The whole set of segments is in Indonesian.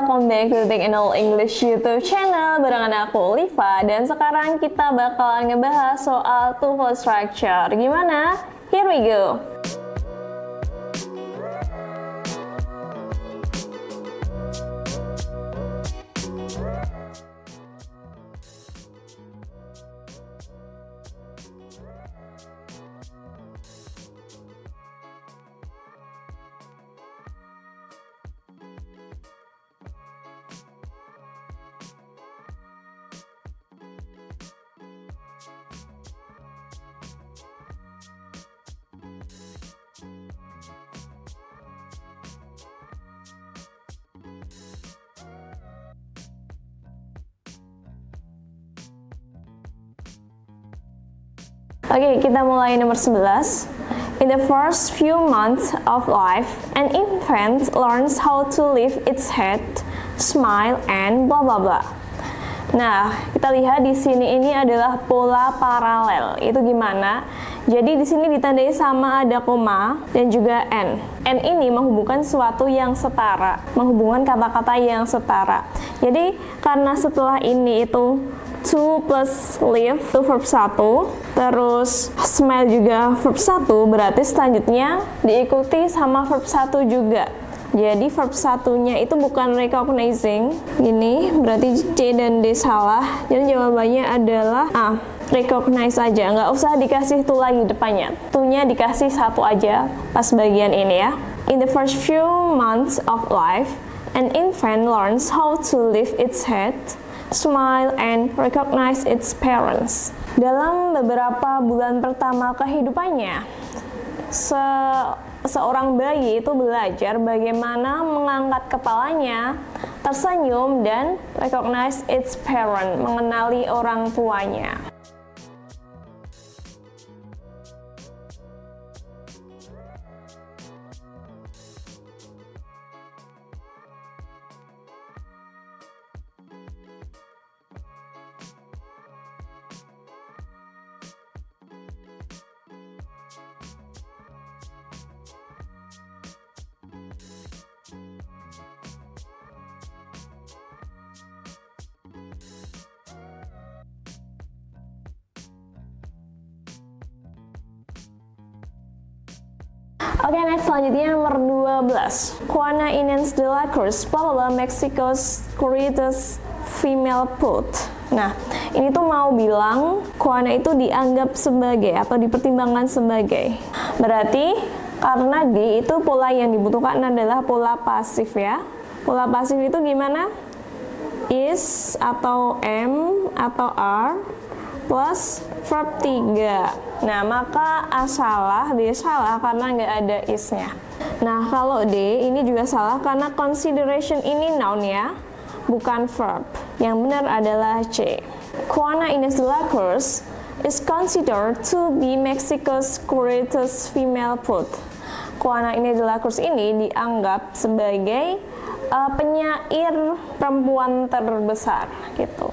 welcome back to Think and All English YouTube channel barengan aku Liva, dan sekarang kita bakalan ngebahas soal TOEFL structure. Gimana? Here we go. Oke, kita mulai nomor 11. In the first few months of life, an infant learns how to lift its head, smile, and blah blah blah. Nah, kita lihat di sini ini adalah pola paralel. Itu gimana? Jadi di sini ditandai sama ada koma dan juga n. N ini menghubungkan sesuatu yang setara, menghubungkan kata-kata yang setara. Jadi karena setelah ini itu to plus live itu verb 1, terus smile juga verb 1, berarti selanjutnya diikuti sama verb 1 juga. Jadi verb 1-nya itu bukan recognizing, gini berarti C dan D salah, dan jawabannya adalah A, recognize aja, nggak usah dikasih to lagi depannya, to-nya dikasih 1 aja pas bagian ini ya. In the first few months of life, an infant learns how to lift its head, smile, and recognize its parents. Dalam beberapa bulan pertama kehidupannya, seorang bayi itu belajar bagaimana mengangkat kepalanya, tersenyum, dan recognize its parent, mengenali orang tuanya. Oke, next selanjutnya nomor 12. Juana Inés de la Cruz, Mexico's greatest female poet. Nah, ini tuh mau bilang Juana itu dianggap sebagai atau dipertimbangkan sebagai. Berarti karena D itu pola yang dibutuhkan adalah pola pasif ya. Pola pasif itu gimana? Is atau am atau are plus verb 3. Nah, maka A salah, D salah karena nggak ada is-nya. Nah, kalau D ini juga salah karena consideration ini noun ya, bukan verb. Yang benar adalah C. Juana Inés de la Cruz is considered to be Mexico's greatest female poet. Juana Inés de la Cruz ini dianggap sebagai penyair perempuan terbesar gitu.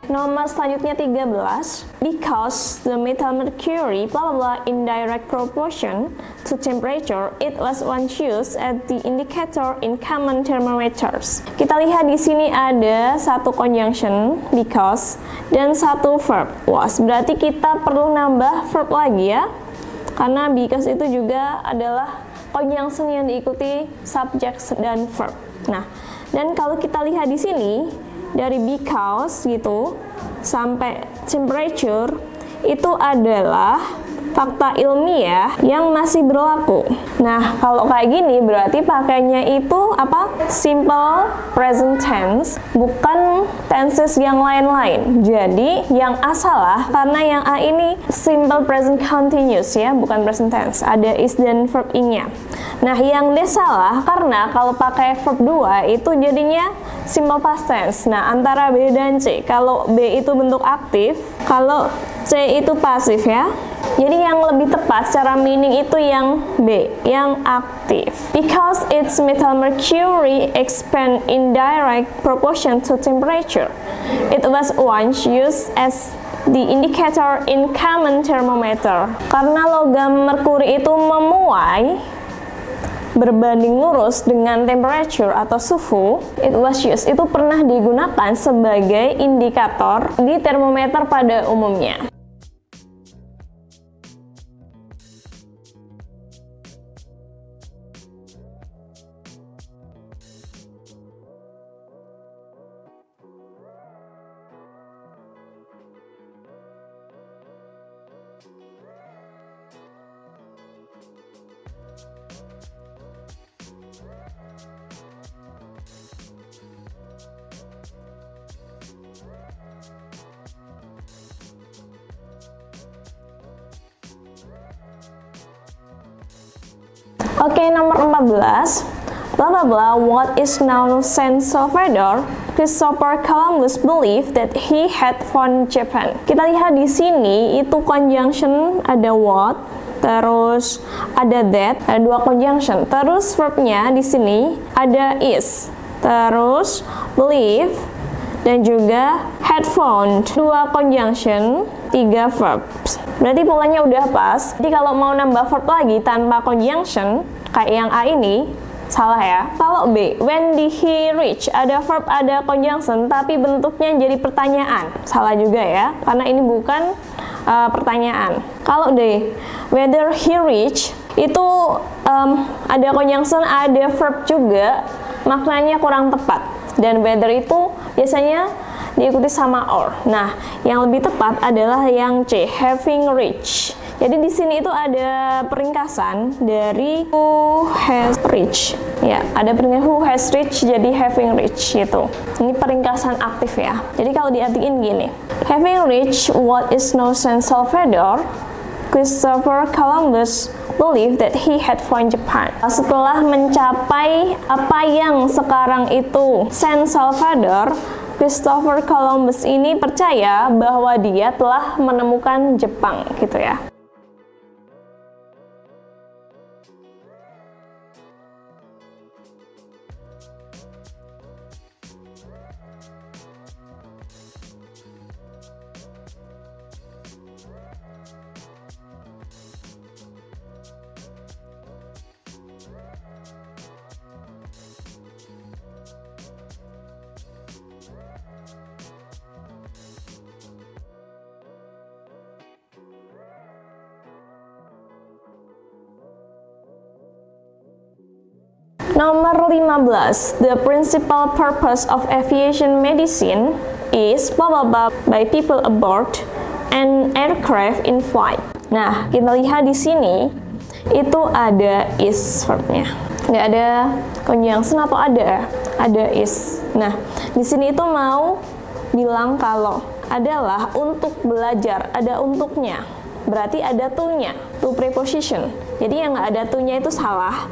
Nomor selanjutnya 13. Because the metal mercury in direct proportion to temperature, it was once used as the indicator in common thermometers. Kita lihat di sini ada satu conjunction because dan satu verb was. Berarti kita perlu nambah verb lagi ya. Karena because itu juga adalah conjunction yang diikuti subject dan verb. Nah, dan kalau kita lihat di sini dari because gitu sampai temperature itu adalah fakta ilmiah yang masih berlaku. Nah, kalau kayak gini berarti pakainya itu apa? Simple present tense, bukan tenses yang lain-lain. Jadi, yang A salah karena yang A ini simple present continuous ya, bukan present tense. Ada is dan verb ing-nya. Nah, yang D salah karena kalau pakai verb 2 itu jadinya simple past tense. Nah, antara B dan C. Kalau B itu bentuk aktif, kalau C itu pasif ya. Jadi yang lebih tepat secara meaning itu yang B, yang aktif. Because its metal mercury expand in direct proportion to temperature. It was once used as the indicator in common thermometer. Karena logam merkuri itu memuai berbanding lurus dengan temperature atau suhu, it was used, itu pernah digunakan sebagai indikator di termometer pada umumnya. Oke, nomor 14. Blah blah blah, what is now San Salvador? Christopher Columbus believed that he had found Japan. Kita lihat di sini itu conjunction ada what, terus ada that, ada dua conjunction. Terus verbnya di sini ada is, terus believe dan juga had found. Dua conjunction, tiga verbs. Berarti polanya udah pas. Jadi kalau mau nambah verb lagi tanpa conjunction kayak yang A ini salah ya. Kalau B, when did he reach? Ada verb, ada conjunction, tapi bentuknya jadi pertanyaan. Salah juga ya, karena ini bukan pertanyaan. Kalau D, whether he reach, itu ada conjunction, ada verb juga, maknanya kurang tepat. Dan whether itu biasanya diikuti sama or. Nah, yang lebih tepat adalah yang C, having reached. Jadi di sini itu ada peringkasan dari who has reached. Ya, ada peringkasan who has reached jadi having reached gitu. Ini peringkasan aktif ya. Jadi kalau diartikan gini, having reached what is now San Salvador, Christopher Columbus believed that he had found Japan. Setelah mencapai apa yang sekarang itu San Salvador, Christopher Columbus ini percaya bahwa dia telah menemukan Jepang gitu ya. Nomor 15. The principal purpose of aviation medicine is blah blah blah by people aboard an aircraft in flight. Nah, kita lihat di sini itu ada is verbnya. Nggak ada conjunction atau ada? Ada is. Nah, di sini itu mau bilang kalau adalah untuk belajar, ada untuknya. Berarti ada to-nya, to preposition. Jadi yang nggak ada to-nya itu salah.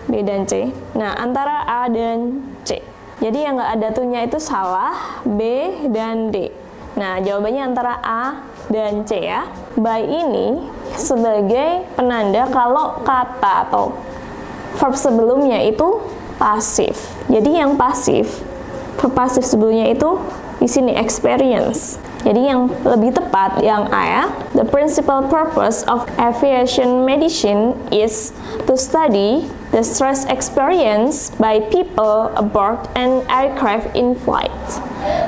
B dan C. Nah, antara A dan C. Jadi yang nggak ada to-nya itu salah, B dan D. Nah, jawabannya antara A dan C ya. By ini sebagai penanda kalau kata atau verb sebelumnya itu pasif. Jadi yang pasif, verb pasif sebelumnya itu di sini experience. Jadi yang lebih tepat yang A ya. The principal purpose of aviation medicine is to study the stress experienced by people aboard an aircraft in flight.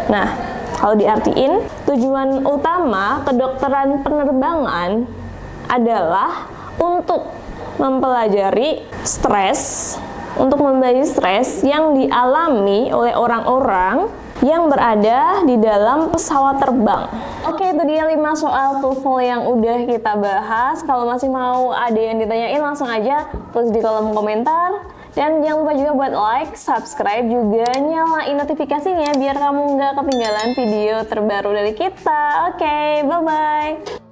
Nah, kalau diartiin, tujuan utama kedokteran penerbangan adalah untuk mempelajari stres, yang dialami oleh orang-orang yang berada di dalam pesawat terbang. Oke, itu dia 5 soal TOEFL yang udah kita bahas. Kalau masih mau ada yang ditanyain langsung aja tulis di kolom komentar. Dan jangan lupa juga buat like, subscribe, juga nyalain notifikasinya biar kamu nggak ketinggalan video terbaru dari kita. Oke, bye-bye.